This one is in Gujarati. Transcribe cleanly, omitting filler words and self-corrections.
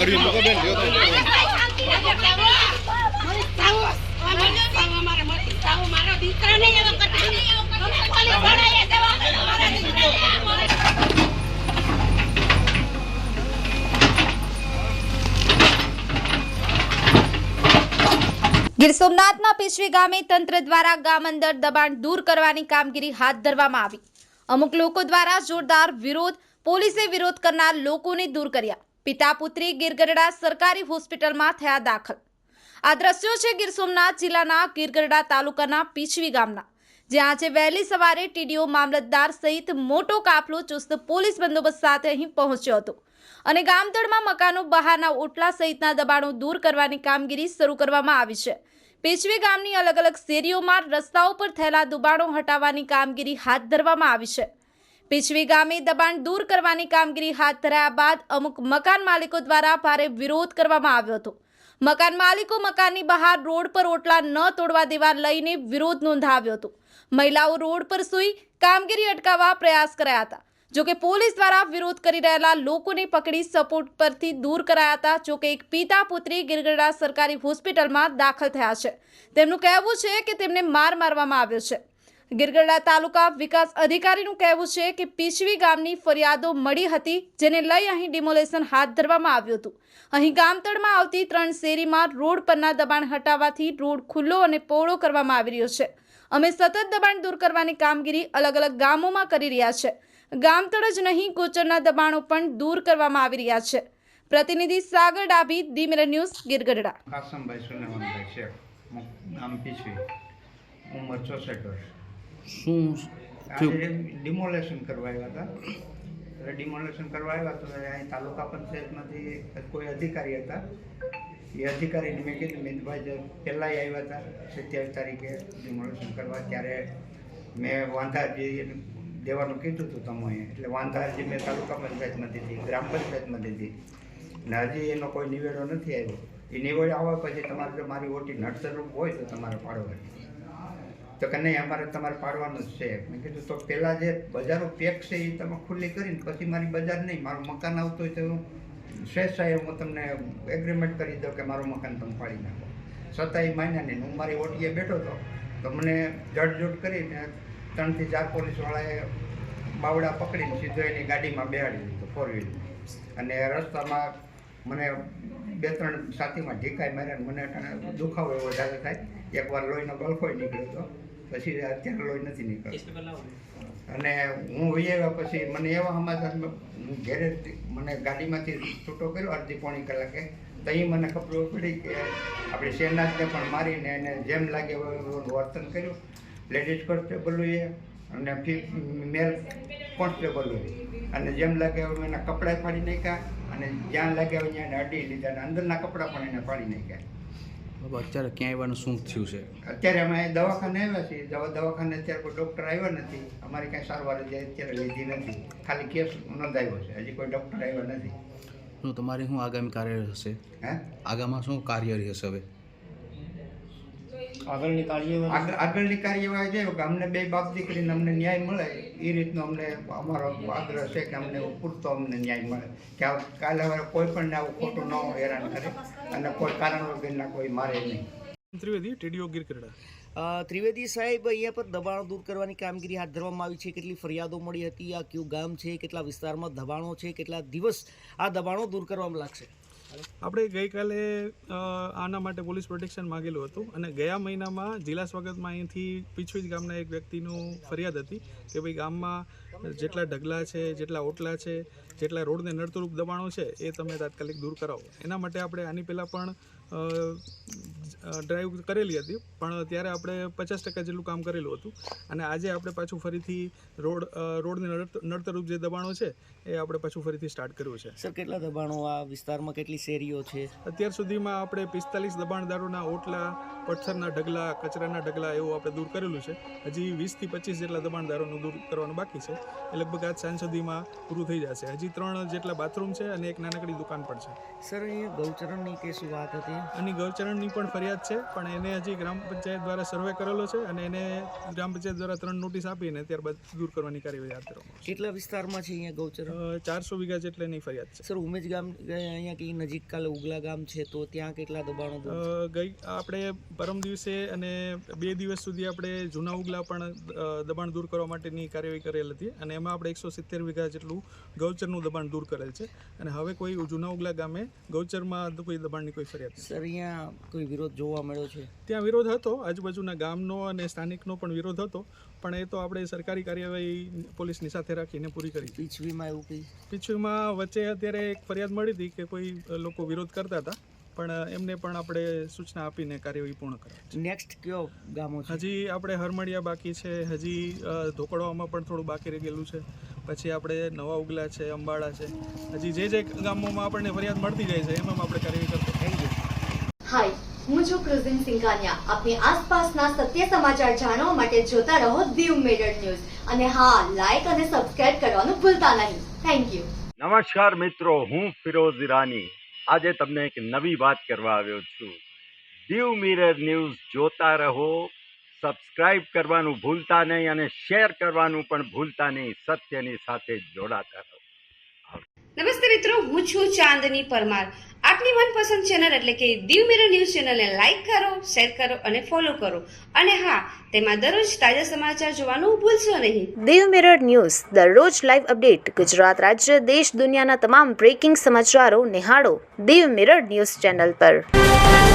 ગીર સોમનાથના પીછવી ગામે તંત્ર દ્વારા ગામ અંદર દબાણ દૂર કરવાની કામગીરી હાથ ધરવામાં આવી। અમુક લોકો દ્વારા જોરદાર વિરોધ, પોલીસે વિરોધ કરનાર લોકોને દૂર કર્યા। પિતા પુત્રી ગીરગઢડા સરકારી હોસ્પિટલમાં થયા દાખલ। આ દ્રશ્યો છે ગીર સોમનાથ જિલ્લાના ગીરગઢડા તાલુકાના પીછવી ગામના, જ્યાં આજે વહેલી સવારે ટીડીઓ, મામલતદાર સહિત મોટો કાફલો ચુસ્ત પોલીસ બંદોબસ્ત સાથે અહીં પહોંચ્યો હતો અને ગામતળમાં મકાનો, બહારના ઓટલા સહિતના દબાણો દૂર કરવાની કામગીરી શરૂ કરવામાં આવી છે। પીછવી ગામની અલગ અલગ શેરીઓમાં રસ્તાઓ પર થયેલા દબાણો હટાવવાની કામગીરી હાથ ધરવામાં આવી છે। પીછવી ગામે દબાણ દૂર કરવાની કામગીરી હાથ ધરાયા બાદ અમુક મકાન માલિકો દ્વારા ભારે વિરોધ કરવામાં આવ્યો હતો। મકાન માલિકો મકાનની બહાર રોડ પર ઓટલા ન તોડવા દેવા લઈને વિરોધ નોંધાવ્યો હતો। મહિલાઓ રોડ પર સૂઈ કામગીરી અટકાવવા પ્રયાસ કર્યા હતા। જોકે પોલીસ દ્વારા વિરોધ કરી રહેલા લોકોને પકડી સપોર્ટ પરથી દૂર કરાયા હતા। જોકે એક પિતા પુત્રી ગીરગઢડા સરકારી હોસ્પિટલમાં દાખલ થયા છે। તેમનું કહેવું છે કે તેમને મારવામાં આવ્યો છે। ગીરગઢડા તાલુકા વિકાસ અધિકારીનું કહેવું છે કે પીછવી ગામની ફરિયાદો મળી હતી, જેને લઈ અહીં ડિમોલેશન હાથ ધરવામાં આવ્યું હતું। અહીં ગામતળમાં આવતી 3 શેરીમાં રોડ પરના દબાણ હટાવવાથી રોડ ખુલ્લો અને પહોળો કરવામાં આવી રહ્યો છે। અમે સતત દબાણ દૂર કરવાની કામગીરી અલગ અલગ ગામોમાં કરી રહ્યા છે। ગામતળ જ નહીં, ગોચરના દબાણો પણ દૂર કરવામાં આવી રહ્યા છે। પ્રતિનિધિ Sagar Dabhi, the mirror news, Girgadhada. Kasambhai Sunevanbhai Shaikh, નામ પીછવી, ઉંમર 64 વર્ષ। શું આજે ડિમોલેશન કરવા આવ્યા હતા। એટલે ડિમોલેશન કરવા આવ્યા તો અહીં તાલુકા પંચાયતમાંથી કોઈ અધિકારી હતા। એ અધિકારીને મેં કીધું, મેં ભાઈ પહેલાં આવ્યા હતા 27 તારીખે ડિમોલેશન કરવા, ત્યારે મેં વાંધા જે દેવાનું કીધું હતું તમે, એટલે વાંધા અરજી મેં તાલુકા પંચાયતમાં દીધી, ગ્રામ પંચાયતમાં દીધી, ને હજી એનો કોઈ નિવેડો નથી આવ્યો। એ નિવેડો આવ્યા પછી તમારે જો મારી ઓટી નડતરરૂપ હોય તો તમારે પાડવાની, તો કે નહીં અમારે તમારે પાડવાનું જ છે। મેં કીધું તો પહેલાં જે બજારો પેક છે એ તમે ખુલ્લી કરીને પછી મારી બજાર નહીં, મારું મકાન આવતું હોય તો હું સ્વેચ્છાએ હું તમને એગ્રીમેન્ટ કરી દઉં કે મારું મકાન તમે પાડી નાખો। છતાંય માન્યા નહીં। હું મારી ઓટીએ બેઠો હતો તો મને જડજોડ કરીને 3 થી 4 પોલીસવાળાએ બાવડા પકડીને સીધો એની ગાડીમાં બેહાડી દીધો, 4 વ્હીલ, અને રસ્તામાં મને 2-3 છાતીમાં ઢીકાઈ માર્યા। મને દુખાવો એવો વધારે થાય। એકવાર લોહીનો ગળફોય નીકળ્યો હતો, પછી અત્યારે લોહી નથી નીકળતો। અને હું વહી આવ્યા પછી મને એવા સમાચાર, હું ઘેરે મને ગાડીમાંથી છૂટો કર્યો અડધી પોણી કલાકે, તો એ મને ખબર પડી કે આપણે શેરનાથને પણ મારીને એને જેમ લાગે એવું વર્તન કર્યું। લેડીઝ કોન્સ્ટેબલોએ અને મેલ કોન્સ્ટેબલોએ, અને જેમ લાગે એવું એના કપડાં ફાડી નાખ્યા, અને જ્યાં લાગે એવું ત્યાં અડી લીધા, અને અંદરના કપડાં પણ એને ફાડી નાખ્યા। અત્યારે ક્યાં આવવાનું શું થયું છે? અત્યારે અમે દવાખાને આવ્યા છીએ। દવાખાને અત્યારે કોઈ ડૉક્ટર આવ્યા નથી, અમારી કાંઈ સારવાર અત્યારે લીધી નથી, ખાલી કેસ નોંધાયો છે, હજી કોઈ ડૉક્ટર આવ્યા નથી। શું તમારી શું આગામી કાર્ય હશે? આગામાં શું કાર્ય રહેશે હવે? આગળની કાર્યવાહી છે કે અમને 2 બાપ દીકરીને અમને ન્યાય મળે એ રીતનો અમને અમારો આગ્રહ છે કે અમને પૂરતો અમને ન્યાય મળે, કે કાલે હવે કોઈ પણ આવું ખોટું ન હેરાન કરે અને કોઈ કારણ વગરના કોઈ મારે નહીં। ત્રિવેદી, ટીડીઓ, ગીરગઢડા। ત્રિવેદી સાહેબ, અહીંયા પર દબાણો દૂર કરવાની કામગીરી હાથ ધરવામાં આવી છે। કેટલી ફરિયાદો મળી હતી? આ કયું ગામ છે? કેટલા વિસ્તારમાં દબાણો છે? કેટલા દિવસ આ દબાણો દૂર કરવામાં લાગશે? આપણે ગઈકાલે આના માટે પોલીસ પ્રોટેક્શન માગેલું હતું, અને ગયા મહિનામાં જિલ્લા સ્વાગતમાં અહીંથી પીછવી ગામના એક વ્યક્તિનું ફરિયાદ હતી કે ભાઈ ગામમાં જેટલા ઢગલા છે, જેટલા ઓટલા છે, જેટલા રોડને નડતરૂપ દબાણો છે એ તમે તાત્કાલિક દૂર કરાવો। એના માટે આપણે આની પહેલાં પણ ડ્રાઈવ કરેલી હતી, પણ ત્યારે આપણે 50% જેટલું કામ કરેલું હતું, અને આજે આપણે પાછું ફરીથી રોડને નડતરૂપ જે દબાણો છે એ આપણે પાછું ફરીથી સ્ટાર્ટ કર્યું છે। સર, કેટલા દબાણો આ વિસ્તારમાં, કેટલી શેરીઓ છે? અત્યાર સુધીમાં આપણે 45 દબાણદારોના ઓટલા, પથ્થરના ઢગલા, કચરાના ઢગલા એવું આપણે દૂર કરેલું છે। હજી 20 થી 25 જેટલા દબાણદારોનું દૂર કરવાનું બાકી છે, એ લગભગ આજ સાંજ સુધીમાં પૂરું થઈ જશે। હજી 3 જેટલા બાથરૂમ છે અને એક નાનકડી દુકાન પણ છે। સર, અહીંયા ગૌચરણની કે શું વાત હતી? આની ગૌચરણની પણ ફરિયાદ છે, પણ એને હજી ગ્રામ પંચાયત દ્વારા સર્વે કરેલો છે અને એને ગ્રામ પંચાયત દ્વારા 3 નોટિસ આપીને ત્યારબાદ દૂર કરવાની કાર્યવાહી હાથ ધરવામાં આવશે. કેટલા વિસ્તારમાં છે અહીંયા ગૌચરણ? 400 વીઘા જેટલીની ફરિયાદ છે. સર, ઉમેજ ગામ અહીંયા કે નજીક કાલે ઉગલા ગામ છે, તો ત્યાં કેટલા દબાણો દૂર છે? આપણે પરમ દિવસે અને 2 દિવસ સુધી આપણે જૂના ઉગલા પણ દબાણ દૂર કરવા માટેની કાર્યવાહી કરેલ હતી અને એમાં આપણે 170 વીઘા જેટલું ગૌચરનું દબાણ દૂર કરેલ છે અને હવે કોઈ જૂના ઉગલા ગામે ગૌચરમાં કોઈ દબાણની કોઈ ફરિયાદ નથી. સર, અહીંયા કોઈ વિરોધ જોવા મળ્યો છે? ત્યાં વિરોધ હતો, આજુબાજુના ગામનો અને સ્થાનિકનો પણ વિરોધ હતો, પણ એ તો આપણે સરકારી કાર્યવાહી પોલીસની સાથે રાખીને પૂરી કરી. પીછવીમાં એવું કંઈ? પીછવીમાં વચ્ચે અત્યારે એક ફરિયાદ મળી હતી કે કોઈ લોકો વિરોધ કરતા હતા, પણ એમને પણ આપણે સૂચના આપીને કાર્યવાહી પૂર્ણ કરી. નેક્સ્ટ કયો ગામો છે? હજી આપણે હરમડિયા બાકી છે, હજી ધોકડવામાં પણ થોડું બાકી રહી ગયેલું છે, પછી આપણે નવા ઉગલા છે, અંબાળા છે, હજી જે ગામોમાં આપણને ફરિયાદ મળતી જાય છે એમાં આપણે કાર્યવાહી કરતા. Thank you. હાય, હું છું ક્રુઝિન સિંઘાનિયા. આપની આસપાસના સત્ય સમાચાર જાણવા માટે જોતા રહો દીવ મિરર ન્યૂઝ અને હા, લાઈક અને સબસ્ક્રાઇબ કરવાનું ભૂલતા નહીં. Thank you. નમસ્કાર મિત્રો, હું ફિરોઝ ઈરાની આજે તમને એક નવી વાત કરવા આવ્યો છું. દીવ મિરર ન્યૂઝ જોતા રહો, સબસ્ક્રાઇબ કરવાનું ભૂલતા નહીં અને શેર કરવાનું પણ ભૂલતા નહીં. સત્યની સાથે જોડાતા રહો. નમસ્તે મિત્રો, હું છું ચાંદની પરમાર. આપની મનપસંદ ચેનલ એટલે કે દીવ મિરર ન્યૂઝ ચેનલને લાઈક કરો, શેર કરો અને ફોલો કરો. અને હા, તેમાં દરરોજ તાજા સમાચાર જોવાનું ભૂલશો નહીં. દીવ મિરર ન્યૂઝ દરરોજ લાઈવ અપડેટ ગુજરાત રાજ્ય દેશ દુનિયાના તમામ બ્રેકિંગ સમાચારો નિહાળો દીવ મિરર ન્યૂઝ ચેનલ પર.